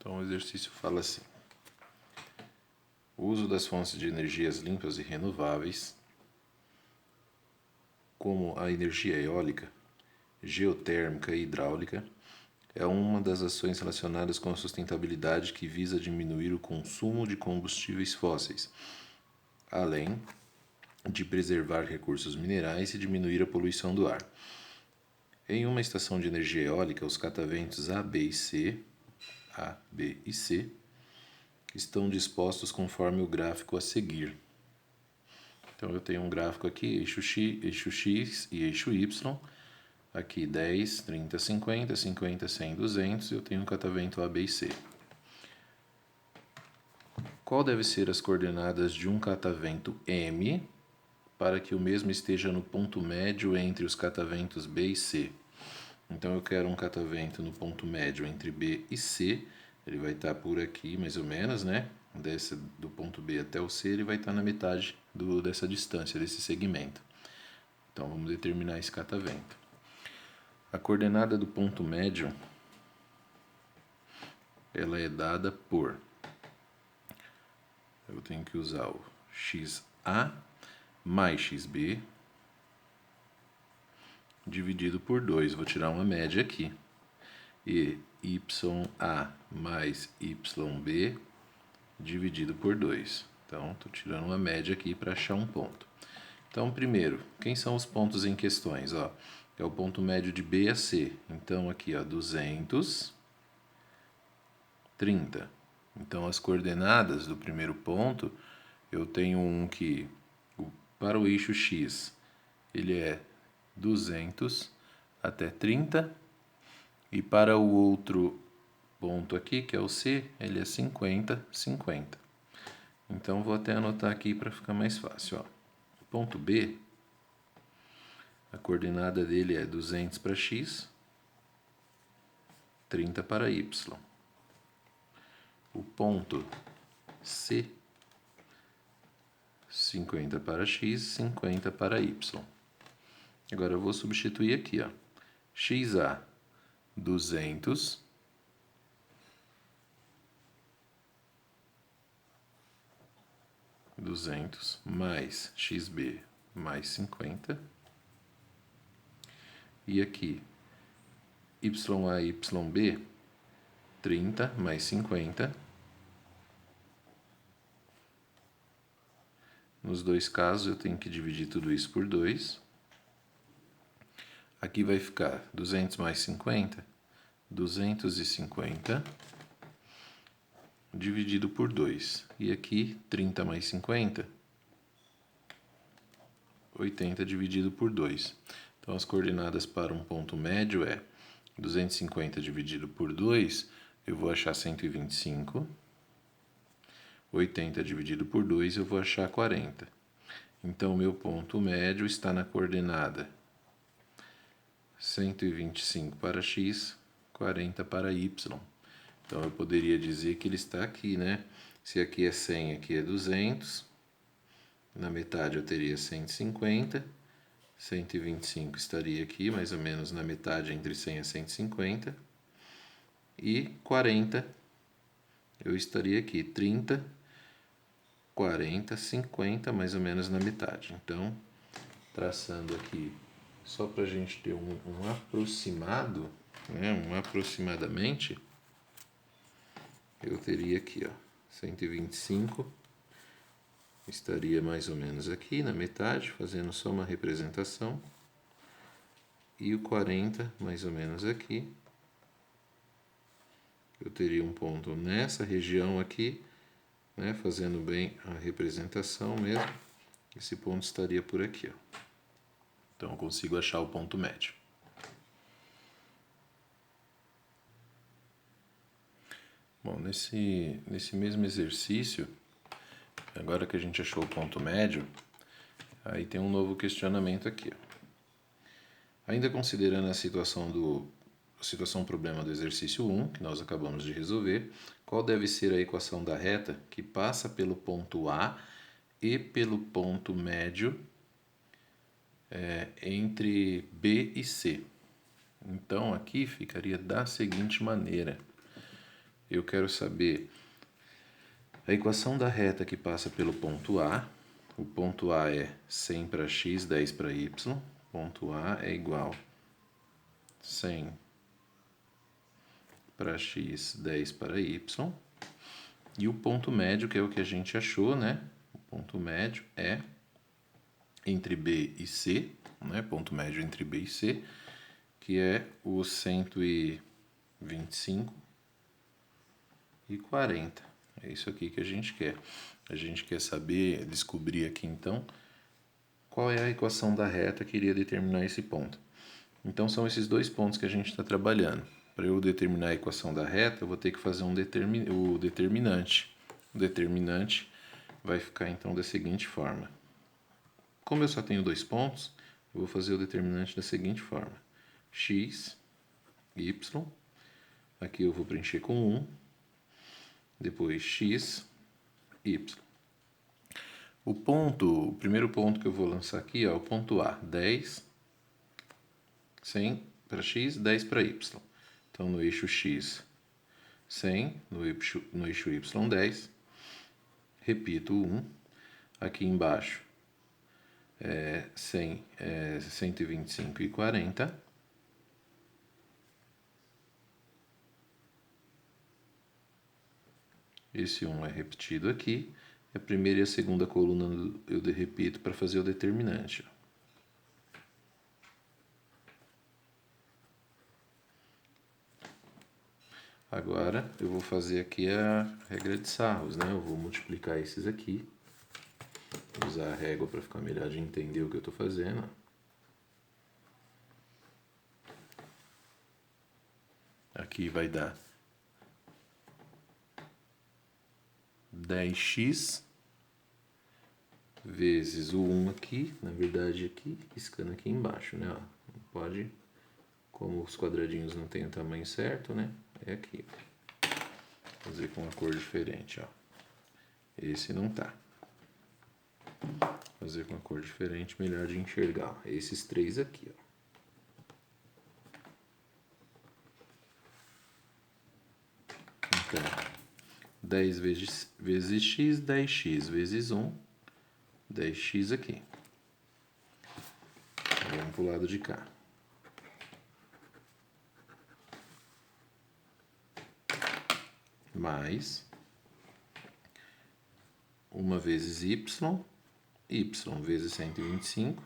Então o exercício fala assim: o uso das fontes de energias limpas e renováveis, como a energia eólica, geotérmica e hidráulica, é uma das ações relacionadas com a sustentabilidade que visa diminuir o consumo de combustíveis fósseis, além de preservar recursos minerais e diminuir a poluição do ar. Em uma estação de energia eólica, os cataventos A, B e C estão dispostos conforme o gráfico a seguir. Então eu tenho um gráfico aqui, eixo X e eixo Y. Aqui 10, 30, 50, 50, 100, 200. Eu tenho um catavento A, B e C. Qual deve ser as coordenadas de um catavento M para que o mesmo esteja no ponto médio entre os cataventos B e C? Então eu quero um catavento no ponto médio entre B e C. Ele vai estar por aqui mais ou menos, né? Do ponto B até o C, ele vai estar na metade dessa distância, desse segmento. Então vamos determinar esse catavento. A coordenada do ponto médio, ela é dada por... Eu tenho que usar o XA mais XB dividido por 2. Vou tirar uma média aqui. E YA mais YB dividido por 2. Então, estou tirando uma média aqui para achar um ponto. Então, primeiro, quem são os pontos em questões? Ó, é o ponto médio de B a C. Então, aqui, ó, 230. Então, as coordenadas do primeiro ponto, eu tenho um que, para o eixo X, ele é 200 até 30. E para o outro ponto aqui, que é o C, ele é 50, 50. Então, vou até anotar aqui para ficar mais fácil. Ó. O ponto B, a coordenada dele é 200 para X, 30 para Y. O ponto C, 50 para X, 50 para Y. Agora eu vou substituir aqui, ó. XA, 200. Mais XB mais 50. E aqui, YA e YB, 30 mais 50. Nos dois casos eu tenho que dividir tudo isso por 2. Aqui vai ficar 200 mais 50, 250, dividido por 2. E aqui, 30 mais 50, 80 dividido por 2. Então, as coordenadas para um ponto médio é 250 dividido por 2, eu vou achar 125. 80 dividido por 2, eu vou achar 40. Então, o meu ponto médio está na coordenada 125 para X, 40 para Y. Então, eu poderia dizer que ele está aqui, né? Se aqui é 100, aqui é 200. Na metade eu teria 150. 125 estaria aqui, mais ou menos na metade entre 100 e 150. E 40 eu estaria aqui, 30, 40, 50, mais ou menos na metade. Então, traçando aqui, só para a gente ter um aproximado, né, um aproximadamente, eu teria aqui, ó, 125, estaria mais ou menos aqui na metade, fazendo só uma representação, e o 40 mais ou menos aqui. Eu teria um ponto nessa região aqui, né, fazendo bem a representação mesmo. Esse ponto estaria por aqui, ó. Então eu consigo achar o ponto médio. Bom, nesse mesmo exercício, agora que a gente achou o ponto médio, aí tem um novo questionamento aqui, ó. Ainda considerando a situação problema do exercício 1, que nós acabamos de resolver, qual deve ser a equação da reta que passa pelo ponto A e pelo ponto médio entre B e C? Então, aqui ficaria da seguinte maneira. eu quero saber a equação da reta que passa pelo ponto A. O ponto A é 100 para x, 10 para y. Ponto A é igual 100 para x, 10 para y. E o ponto médio, que é o que a gente achou, né? O ponto médio é entre B e C, né? Ponto médio entre B e C, que é o 125 e 40. É isso aqui que a gente quer. A gente quer saber, descobrir aqui então, qual é a equação da reta que iria determinar esse ponto. Então são esses dois pontos que a gente está trabalhando. Para eu determinar a equação da reta, eu vou ter que fazer o determinante. O determinante vai ficar então da seguinte forma. Como eu só tenho dois pontos, eu vou fazer o determinante da seguinte forma. X, y, aqui eu vou preencher com 1, depois x, y. O primeiro ponto que eu vou lançar aqui é o ponto A, 10, 100 para x, 10 para y. Então, no eixo x, 100, no eixo y, 10. Repito, 1. Aqui embaixo, 100, 125 e 40. Esse 1 é repetido aqui. A primeira e a segunda coluna eu repito para fazer o determinante. Agora eu vou fazer aqui a regra de sarros, né? Eu vou multiplicar esses aqui. Vou usar a régua para ficar melhor de entender o que eu estou fazendo. Aqui vai dar 10x vezes o 1 aqui, na verdade aqui, riscando aqui embaixo, né? Ó, pode, como os quadradinhos não tem o tamanho certo, né? É aqui. Vou fazer com uma cor diferente, ó. Esse não tá. Vou fazer com uma cor diferente, melhor de enxergar. Esses três aqui, ó. Então, 10 vezes x, 10x vezes 1, 10x aqui. Vamos pro lado de cá. Mais 1 vezes y vezes 125,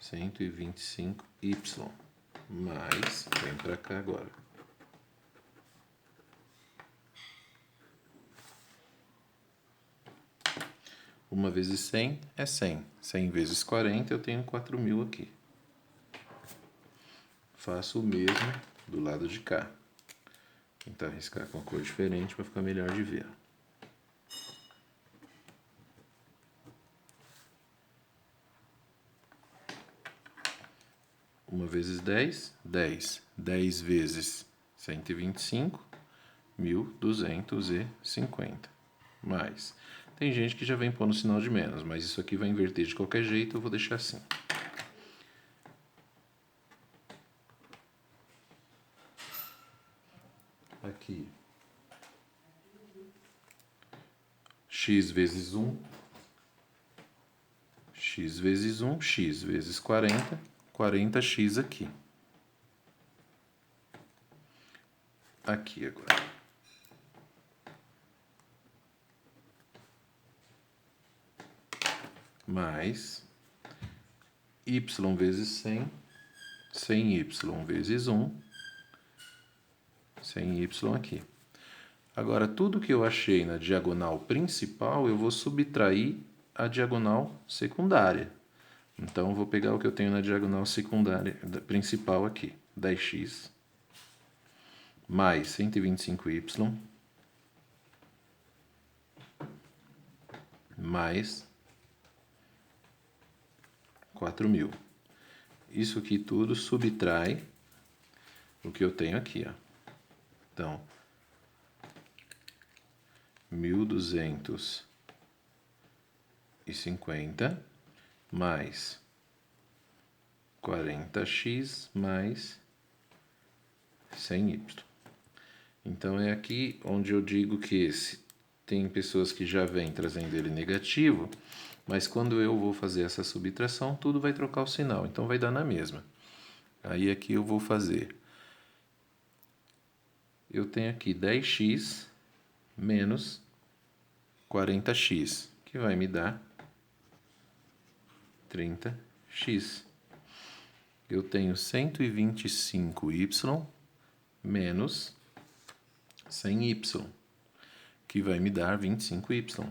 125y, mais, vem para cá agora. Uma vezes 100 é 100. 100 vezes 40, eu tenho 4.000 aqui. Faço o mesmo do lado de cá. Vou tentar riscar com uma cor diferente para ficar melhor de ver. 1 vezes 10, 10. 10 vezes 125, 1.250. Mais. Tem gente que já vem pondo sinal de menos, mas isso aqui vai inverter de qualquer jeito, eu vou deixar assim. Aqui. X vezes 1. X vezes 1, x vezes 40. 40x aqui. Aqui agora. Mais y vezes 100, 100y vezes 1, 100y aqui. Agora, tudo que eu achei na diagonal principal, eu vou subtrair a diagonal secundária. Então, eu vou pegar o que eu tenho na diagonal secundária principal aqui, 10x, mais 125y, mais 4.000. Isso aqui tudo subtrai o que eu tenho aqui, ó. Então, 1.250 mais 40x mais 100y. Então é aqui onde eu digo que tem pessoas que já vêm trazendo ele negativo, mas quando eu vou fazer essa subtração, tudo vai trocar o sinal, então vai dar na mesma. Aí aqui eu vou fazer. Eu tenho aqui 10x menos 40x, que vai me dar 30x. Eu tenho 125y menos 100y, que vai me dar 25y.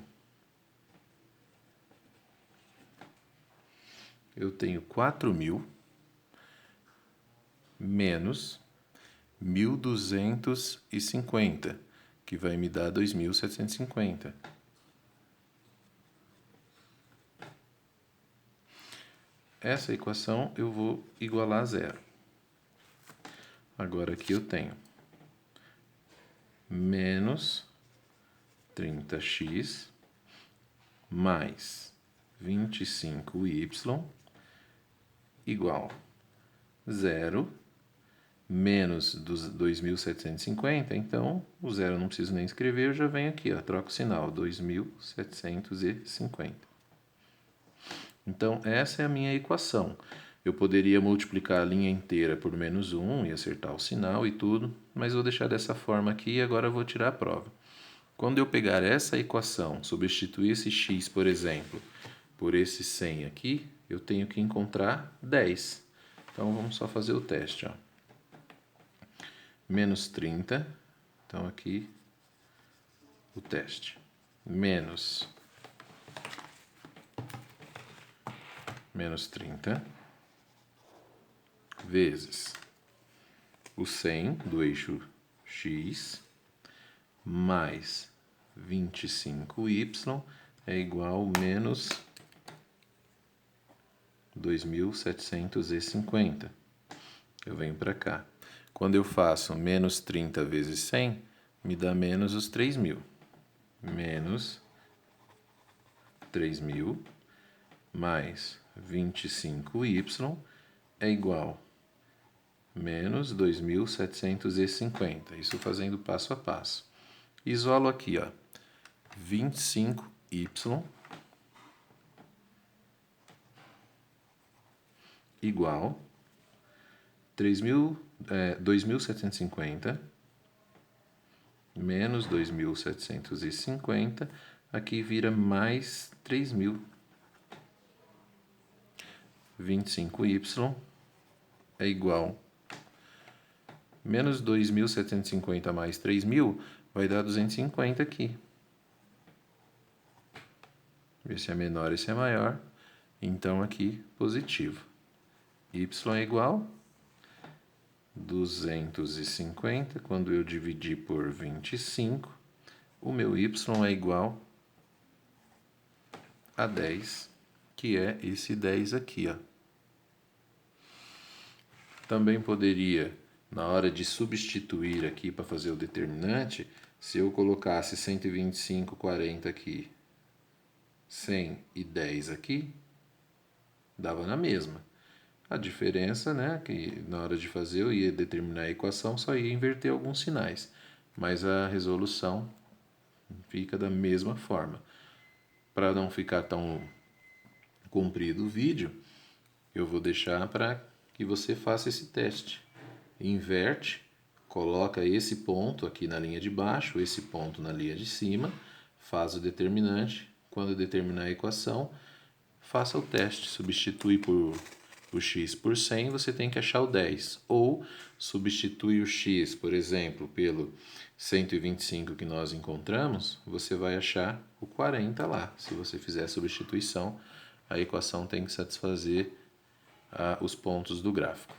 Eu tenho 4.000 menos 1.250, que vai me dar 2.750. Essa equação eu vou igualar a zero. Agora aqui eu tenho menos 30x mais 25y igual zero menos 2.750, então o zero eu não preciso nem escrever, eu já venho aqui, ó, troco o sinal, 2.750. Então, essa é a minha equação. Eu poderia multiplicar a linha inteira por menos 1 e acertar o sinal e tudo, mas vou deixar dessa forma aqui e agora eu vou tirar a prova. Quando eu pegar essa equação, substituir esse x, por exemplo, por esse 100 aqui, eu tenho que encontrar 10. Então, vamos só fazer o teste, ó. Menos 30, então aqui o teste. Menos 30 vezes o 100 do eixo x mais 25y é igual a menos 2.750. Eu venho para cá. Quando eu faço menos 30 vezes 100, me dá menos os 3.000. Menos 3.000 mais 25y é igual a menos 2.750. Isso fazendo passo a passo. Isolo aqui, ó, 25y igual 2.750 menos 2.750, aqui vira mais 3.000. 25y é igual menos 2.750 mais 3.000 vai dar 250 aqui. Esse é menor, esse é maior. Então, aqui, positivo. Y é igual 250, quando eu dividir por 25, o meu y é igual a 10, que é esse 10 aqui, ó. Também poderia, na hora de substituir aqui para fazer o determinante, se eu colocasse 125, 40 aqui, 100 e 10 aqui, dava na mesma. A diferença, né, que na hora de fazer eu ia determinar a equação, só ia inverter alguns sinais, mas a resolução fica da mesma forma. Para não ficar tão comprido o vídeo, eu vou deixar para que você faça esse teste. Inverte, coloca esse ponto aqui na linha de baixo, esse ponto na linha de cima, faz o determinante. Quando determinar a equação, faça o teste, substitui por o x por 100, você tem que achar o 10. Ou substitui o x, por exemplo, pelo 125 que nós encontramos, você vai achar o 40 lá. Se você fizer a substituição, a equação tem que satisfazer os pontos do gráfico.